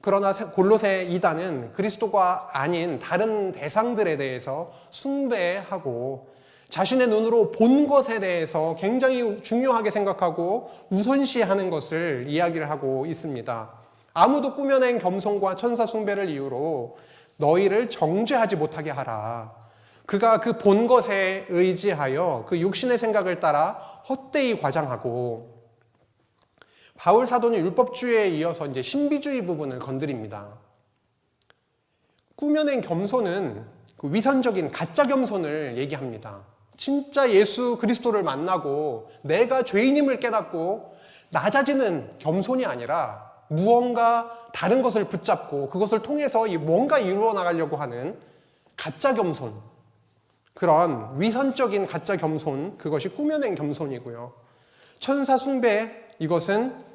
S1: 그러나 골로새 이단은 그리스도가 아닌 다른 대상들에 대해서 숭배하고 자신의 눈으로 본 것에 대해서 굉장히 중요하게 생각하고 우선시하는 것을 이야기를 하고 있습니다. 아무도 꾸며낸 겸손과 천사 숭배를 이유로 너희를 정죄하지 못하게 하라. 그가 그 본 것에 의지하여 그 육신의 생각을 따라 헛되이 과장하고, 바울 사도는 율법주의에 이어서 이제 신비주의 부분을 건드립니다. 꾸며낸 겸손은 그 위선적인 가짜 겸손을 얘기합니다. 진짜 예수 그리스도를 만나고 내가 죄인임을 깨닫고 낮아지는 겸손이 아니라 무언가 다른 것을 붙잡고 그것을 통해서 뭔가 이루어 나가려고 하는 가짜 겸손, 그런 위선적인 가짜 겸손, 그것이 꾸며낸 겸손이고요. 천사 숭배, 이것은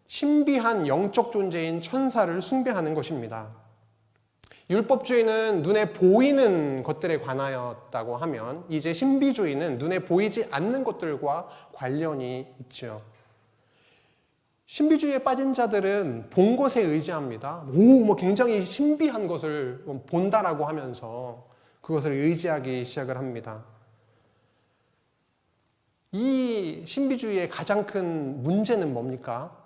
S1: 신비한 영적 존재인 천사를 숭배하는 것입니다. 율법주의는 눈에 보이는 것들에 관하였다고 하면 이제 신비주의는 눈에 보이지 않는 것들과 관련이 있죠. 신비주의에 빠진 자들은 본 것에 의지합니다. 굉장히 신비한 것을 본다라고 하면서 그것을 의지하기 시작을 합니다. 이 신비주의의 가장 큰 문제는 뭡니까?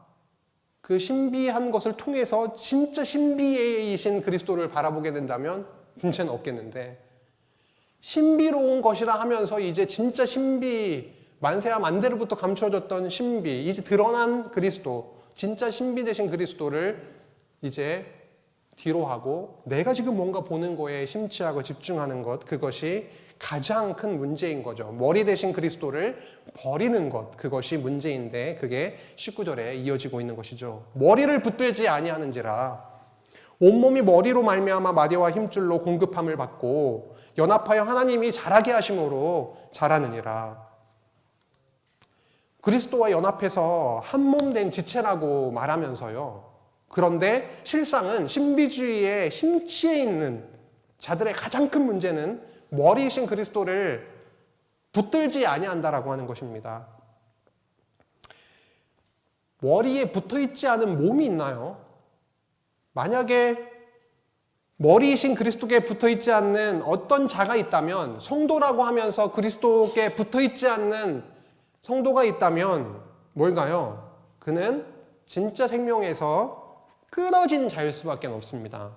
S1: 그 신비한 것을 통해서 진짜 신비이신 그리스도를 바라보게 된다면 문제는 없겠는데, 신비로운 것이라 하면서 이제 진짜 만세와 만대로부터 감추어졌던 신비, 이제 드러난 그리스도, 진짜 신비 되신 그리스도를 이제 뒤로 하고 내가 지금 뭔가 보는 거에 심취하고 집중하는 것, 그것이 가장 큰 문제인 거죠. 머리 대신 그리스도를 버리는 것, 그것이 문제인데 그게 19절에 이어지고 있는 것이죠. 머리를 붙들지 아니하는지라 온몸이 머리로 말미암아 마디와 힘줄로 공급함을 받고 연합하여 하나님이 자라게 하심으로 자라느니라. 그리스도와 연합해서 한 몸 된 지체라고 말하면서요, 그런데 실상은 신비주의의 심취해 있는 자들의 가장 큰 문제는 머리이신 그리스도를 붙들지 아니한다라고 하는 것입니다. 머리에 붙어있지 않은 몸이 있나요? 만약에 머리이신 그리스도께 붙어있지 않는 어떤 자가 있다면, 성도라고 하면서 그리스도께 붙어있지 않는 성도가 있다면 뭘까요? 그는 진짜 생명에서 끊어진 자일 수밖에 없습니다.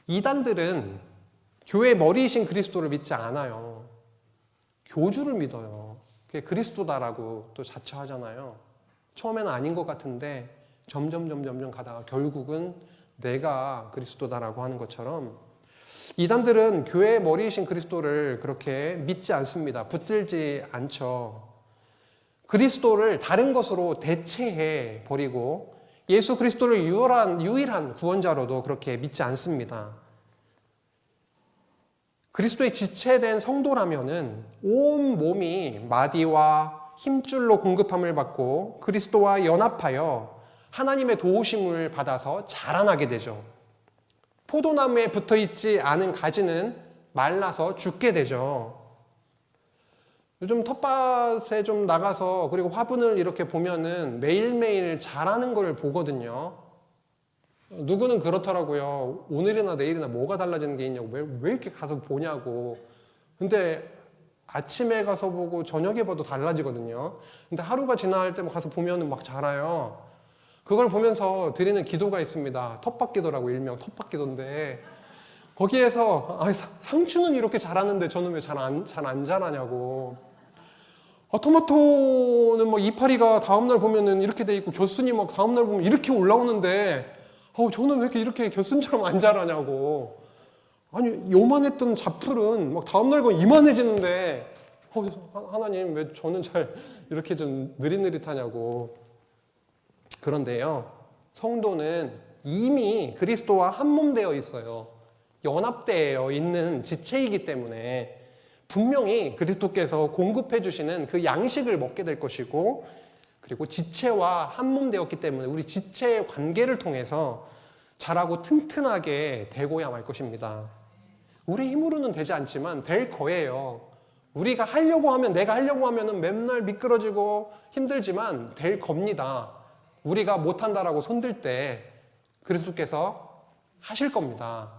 S1: 이단들은 교회 머리이신 그리스도를 믿지 않아요. 교주를 믿어요. 그게 그리스도다라고 또 자처하잖아요. 처음에는 아닌 것 같은데 점점 가다가 결국은 내가 그리스도다라고 하는 것처럼 이단들은 교회의 머리이신 그리스도를 그렇게 믿지 않습니다. 붙들지 않죠. 그리스도를 다른 것으로 대체해 버리고 예수 그리스도를 유일한 구원자로도 그렇게 믿지 않습니다. 그리스도의 지체된 성도라면은 온 몸이 마디와 힘줄로 공급함을 받고 그리스도와 연합하여 하나님의 도우심을 받아서 자라나게 되죠. 포도나무에 붙어있지 않은 가지는 말라서 죽게 되죠. 요즘 텃밭에 좀 나가서 그리고 화분을 이렇게 보면은 매일매일 자라는 걸 보거든요. 누구는 그렇더라고요. 오늘이나 내일이나 뭐가 달라지는 게 있냐고. 왜 이렇게 가서 보냐고. 근데 아침에 가서 보고 저녁에 봐도 달라지거든요. 근데 하루가 지날 때 가서 보면은 막 자라요. 그걸 보면서 드리는 기도가 있습니다. 텃밭 기도라고, 일명 텃밭 기도인데 거기에서 상추는 이렇게 자라는데 저는 왜 잘 안 자라냐고. 토마토는 뭐 이파리가 다음날 보면은 이렇게 돼 있고 겨순이 막 다음날 보면 이렇게 올라오는데 저는 왜 이렇게 겨순처럼 안 자라냐고. 아니 요만했던 잡풀은 막 다음날 건 이만해지는데 하나님 왜 저는 잘 이렇게 좀 느릿느릿하냐고. 그런데요, 성도는 이미 그리스도와 한 몸 되어 있어요. 연합되어 있는 지체이기 때문에 분명히 그리스도께서 공급해 주시는 그 양식을 먹게 될 것이고, 그리고 지체와 한 몸 되었기 때문에 우리 지체의 관계를 통해서 자라고 튼튼하게 되고야 말 것입니다. 우리 힘으로는 되지 않지만 될 거예요. 우리가 하려고 하면, 내가 하려고 하면은 맨날 미끄러지고 힘들지만 될 겁니다. 우리가 못한다라고 손들 때 그리스도께서 하실 겁니다.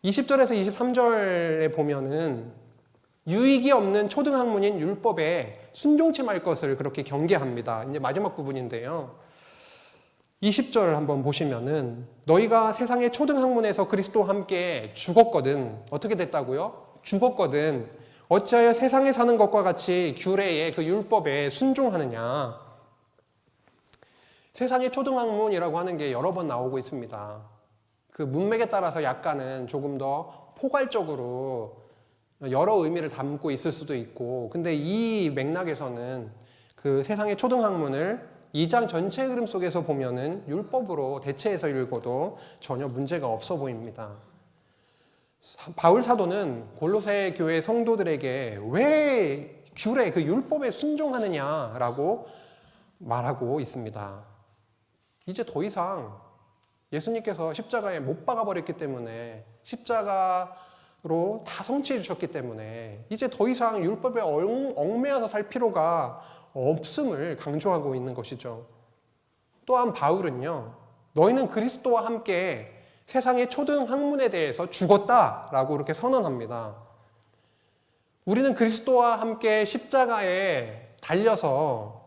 S1: 20절에서 23절에 보면은 유익이 없는 초등학문인 율법에 순종치 말 것을 그렇게 경계합니다. 이제 마지막 부분인데요. 20절 한번 보시면은 너희가 세상의 초등학문에서 그리스도와 함께 죽었거든. 어떻게 됐다고요? 죽었거든. 어찌하여 세상에 사는 것과 같이 규례의 그 율법에 순종하느냐. 세상의 초등학문이라고 하는 게 여러 번 나오고 있습니다. 그 문맥에 따라서 약간은 조금 더 포괄적으로 여러 의미를 담고 있을 수도 있고, 근데 이 맥락에서는 그 세상의 초등학문을 2장 전체 흐름 속에서 보면은 율법으로 대체해서 읽어도 전혀 문제가 없어 보입니다. 바울 사도는 골로새 교회 성도들에게 왜 규례, 그 율법에 순종하느냐라고 말하고 있습니다. 이제 더 이상 예수님께서 십자가에 못 박아 버렸기 때문에, 십자가로 다 성취해 주셨기 때문에 이제 더 이상 율법에 얽매여서 살 필요가 없음을 강조하고 있는 것이죠. 또한 바울은요, 너희는 그리스도와 함께 세상의 초등학문에 대해서 죽었다라고 이렇게 선언합니다. 우리는 그리스도와 함께 십자가에 달려서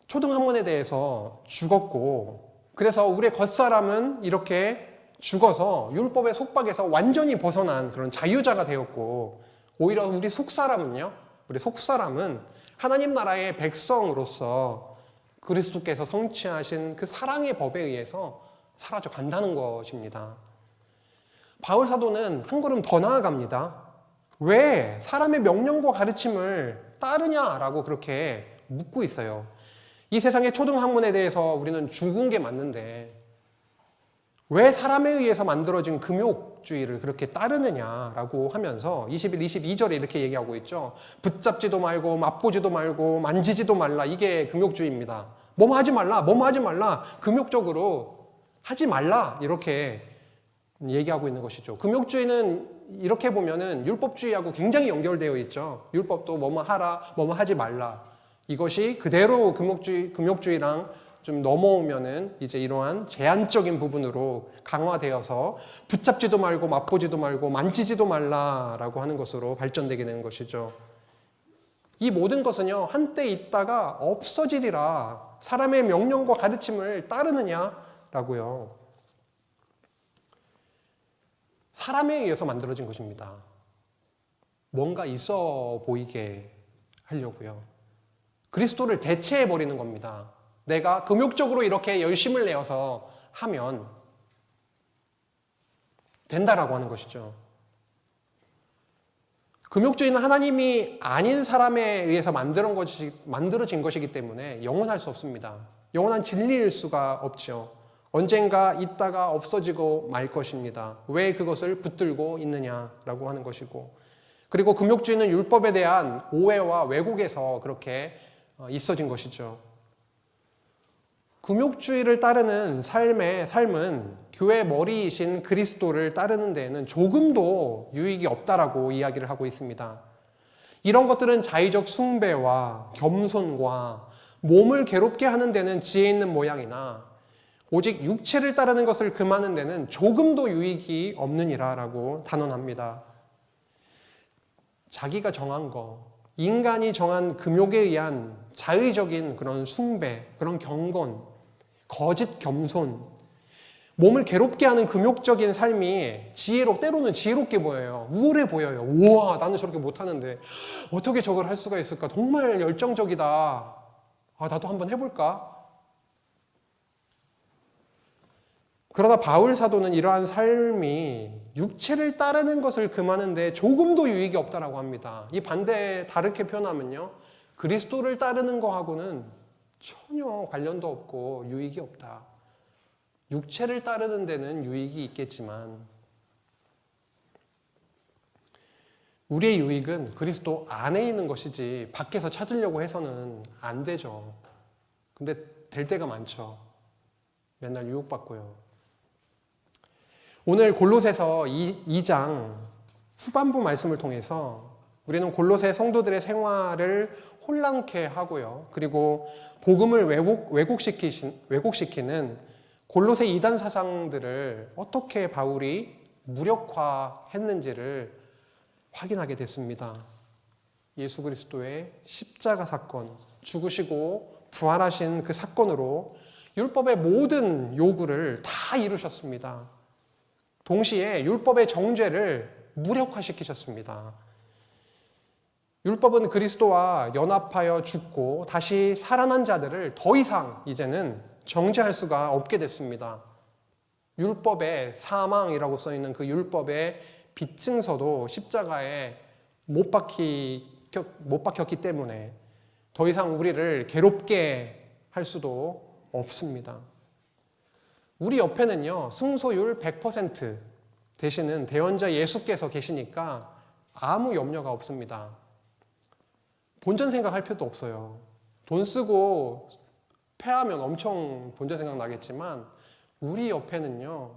S1: 초등학문에 대해서 죽었고, 그래서 우리의 겉사람은 이렇게 죽어서 율법의 속박에서 완전히 벗어난 그런 자유자가 되었고, 오히려 우리 속사람은요, 우리 속사람은 하나님 나라의 백성으로서 그리스도께서 성취하신 그 사랑의 법에 의해서 사라져 간다는 것입니다. 바울 사도는 한 걸음 더 나아갑니다. 왜 사람의 명령과 가르침을 따르냐라고 그렇게 묻고 있어요. 이 세상의 초등학문에 대해서 우리는 죽은 게 맞는데 왜 사람에 의해서 만들어진 금욕주의를 그렇게 따르느냐라고 하면서 21, 22절에 이렇게 얘기하고 있죠. 붙잡지도 말고 맛보지도 말고 만지지도 말라. 이게 금욕주의입니다. 뭐뭐 하지 말라, 뭐뭐 하지 말라, 금욕적으로 하지 말라 이렇게 얘기하고 있는 것이죠. 금욕주의는 이렇게 보면은 율법주의하고 굉장히 연결되어 있죠. 율법도 뭐뭐 하라, 뭐뭐 하지 말라. 이것이 그대로 금욕주의랑 좀 넘어오면은 이제 이러한 제한적인 부분으로 강화되어서 붙잡지도 말고 맛보지도 말고 만지지도 말라라고 하는 것으로 발전되게 되는 것이죠. 이 모든 것은요, 한때 있다가 없어지리라. 사람의 명령과 가르침을 따르느냐라고요. 사람에 의해서 만들어진 것입니다. 뭔가 있어 보이게 하려고요. 그리스도를 대체해버리는 겁니다. 내가 금욕적으로 이렇게 열심을 내어서 하면 된다라고 하는 것이죠. 금욕주의는 하나님이 아닌 사람에 의해서 만들어진 것이기 때문에 영원할 수 없습니다. 영원한 진리일 수가 없죠. 언젠가 있다가 없어지고 말 것입니다. 왜 그것을 붙들고 있느냐라고 하는 것이고, 그리고 금욕주의는 율법에 대한 오해와 왜곡에서 그렇게 있어진 것이죠. 금욕주의를 따르는 삶은 교회 머리이신 그리스도를 따르는 데에는 조금도 유익이 없다라고 이야기를 하고 있습니다. 이런 것들은 자의적 숭배와 겸손과 몸을 괴롭게 하는 데는 지혜 있는 모양이나 오직 육체를 따르는 것을 금하는 데는 조금도 유익이 없느니라라고 단언합니다. 자기가 정한 거, 인간이 정한 금욕에 의한 자의적인 그런 숭배, 그런 경건, 거짓 겸손, 몸을 괴롭게 하는 금욕적인 삶이 때로는 지혜롭게 보여요. 우월해 보여요. 우와, 나는 저렇게 못하는데 어떻게 저걸 할 수가 있을까? 정말 열정적이다. 나도 한번 해볼까? 그러나 바울 사도는 이러한 삶이 육체를 따르는 것을 금하는데 조금도 유익이 없다라고 합니다. 이 반대 다르게 표현하면요, 그리스도를 따르는 거하고는 전혀 관련도 없고 유익이 없다. 육체를 따르는 데는 유익이 있겠지만 우리의 유익은 그리스도 안에 있는 것이지 밖에서 찾으려고 해서는 안 되죠. 근데 될 때가 많죠. 맨날 유혹받고요. 오늘 골로새서 2장 후반부 말씀을 통해서 우리는 골로새 성도들의 생활을 혼란케 하고요. 그리고 복음을 왜곡시키는 골로새 이단 사상들을 어떻게 바울이 무력화했는지를 확인하게 됐습니다. 예수 그리스도의 십자가 사건, 죽으시고 부활하신 그 사건으로 율법의 모든 요구를 다 이루셨습니다. 동시에 율법의 정죄를 무력화시키셨습니다. 율법은 그리스도와 연합하여 죽고 다시 살아난 자들을 더 이상 이제는 정죄할 수가 없게 됐습니다. 율법의 사망이라고 써있는 그 율법의 빚증서도 십자가에 못 박혔기 때문에 더 이상 우리를 괴롭게 할 수도 없습니다. 우리 옆에는요, 승소율 100% 되시는 대언자 예수께서 계시니까 아무 염려가 없습니다. 본전 생각할 필요도 없어요. 돈 쓰고 패하면 엄청 본전 생각 나겠지만 우리 옆에는요,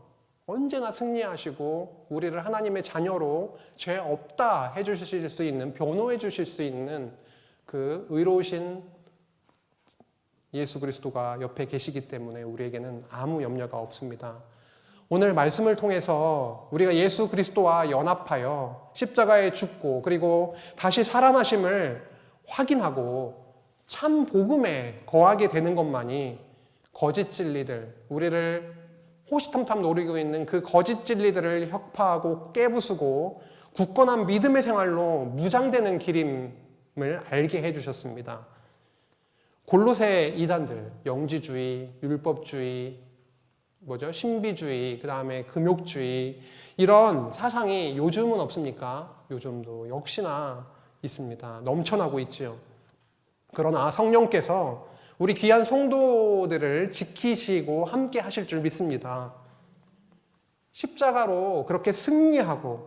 S1: 언제나 승리하시고 우리를 하나님의 자녀로 죄 없다 해주실 수 있는, 변호해 주실 수 있는 그 의로우신 예수 그리스도가 옆에 계시기 때문에 우리에게는 아무 염려가 없습니다. 오늘 말씀을 통해서 우리가 예수 그리스도와 연합하여 십자가에 죽고 그리고 다시 살아나심을 확인하고 참 복음에 거하게 되는 것만이 거짓 진리들, 우리를 호시탐탐 노리고 있는 그 거짓 진리들을 혁파하고 깨부수고 굳건한 믿음의 생활로 무장되는 길임을 알게 해주셨습니다. 골로새 이단들, 영지주의, 율법주의, 신비주의, 그 다음에 금욕주의, 이런 사상이 요즘은 없습니까? 요즘도 역시나 있습니다. 넘쳐나고 있지요. 그러나 성령께서 우리 귀한 성도들을 지키시고 함께 하실 줄 믿습니다. 십자가로 그렇게 승리하신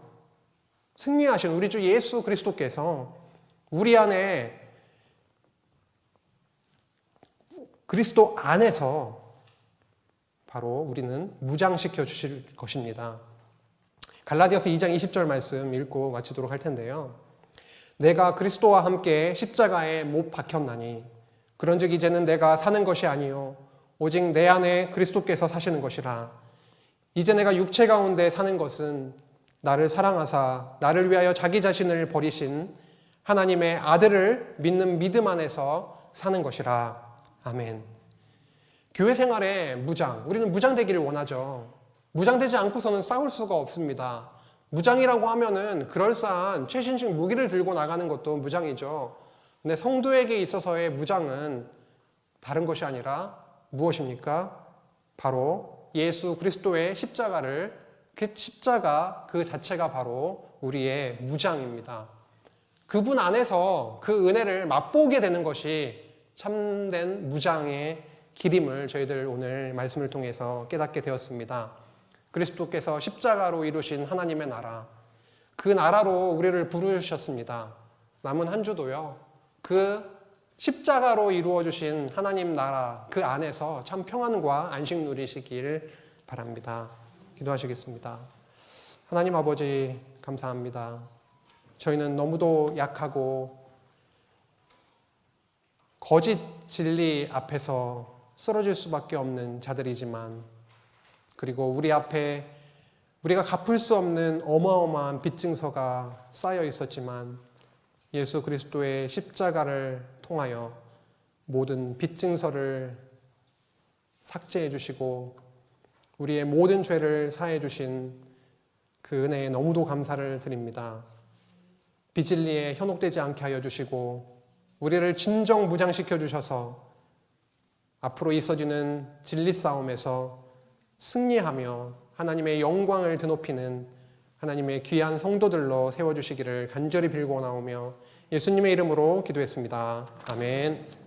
S1: 우리 주 예수 그리스도께서 우리 안에 그리스도 안에서 바로 우리는 무장시켜 주실 것입니다. 갈라디아서 2장 20절 말씀 읽고 마치도록 할 텐데요. 내가 그리스도와 함께 십자가에 못 박혔나니 그런즉 이제는 내가 사는 것이 아니요 오직 내 안에 그리스도께서 사시는 것이라. 이제 내가 육체 가운데 사는 것은 나를 사랑하사 나를 위하여 자기 자신을 버리신 하나님의 아들을 믿는 믿음 안에서 사는 것이라. 아멘. 교회 생활에 우리는 무장되기를 원하죠. 무장되지 않고서는 싸울 수가 없습니다. 무장이라고 하면은 그럴싸한 최신식 무기를 들고 나가는 것도 무장이죠. 근데 성도에게 있어서의 무장은 다른 것이 아니라 무엇입니까? 바로 예수 그리스도의 그 십자가 그 자체가 바로 우리의 무장입니다. 그분 안에서 그 은혜를 맛보게 되는 것이 참된 무장의 길임을 저희들 오늘 말씀을 통해서 깨닫게 되었습니다. 그리스도께서 십자가로 이루신 하나님의 나라, 그 나라로 우리를 부르셨습니다. 남은 한 주도요, 그 십자가로 이루어주신 하나님 나라 그 안에서 참 평안과 안식 누리시길 바랍니다. 기도하시겠습니다. 하나님 아버지 감사합니다. 저희는 너무도 약하고 거짓 진리 앞에서 쓰러질 수밖에 없는 자들이지만, 그리고 우리 앞에 우리가 갚을 수 없는 어마어마한 빚증서가 쌓여 있었지만 예수 그리스도의 십자가를 통하여 모든 빚증서를 삭제해 주시고 우리의 모든 죄를 사해 주신 그 은혜에 너무도 감사를 드립니다. 비진리에 현혹되지 않게 하여 주시고 우리를 진정 무장시켜 주셔서 앞으로 있어지는 진리 싸움에서 승리하며 하나님의 영광을 드높이는 하나님의 귀한 성도들로 세워주시기를 간절히 빌고 나오며 예수님의 이름으로 기도했습니다. 아멘.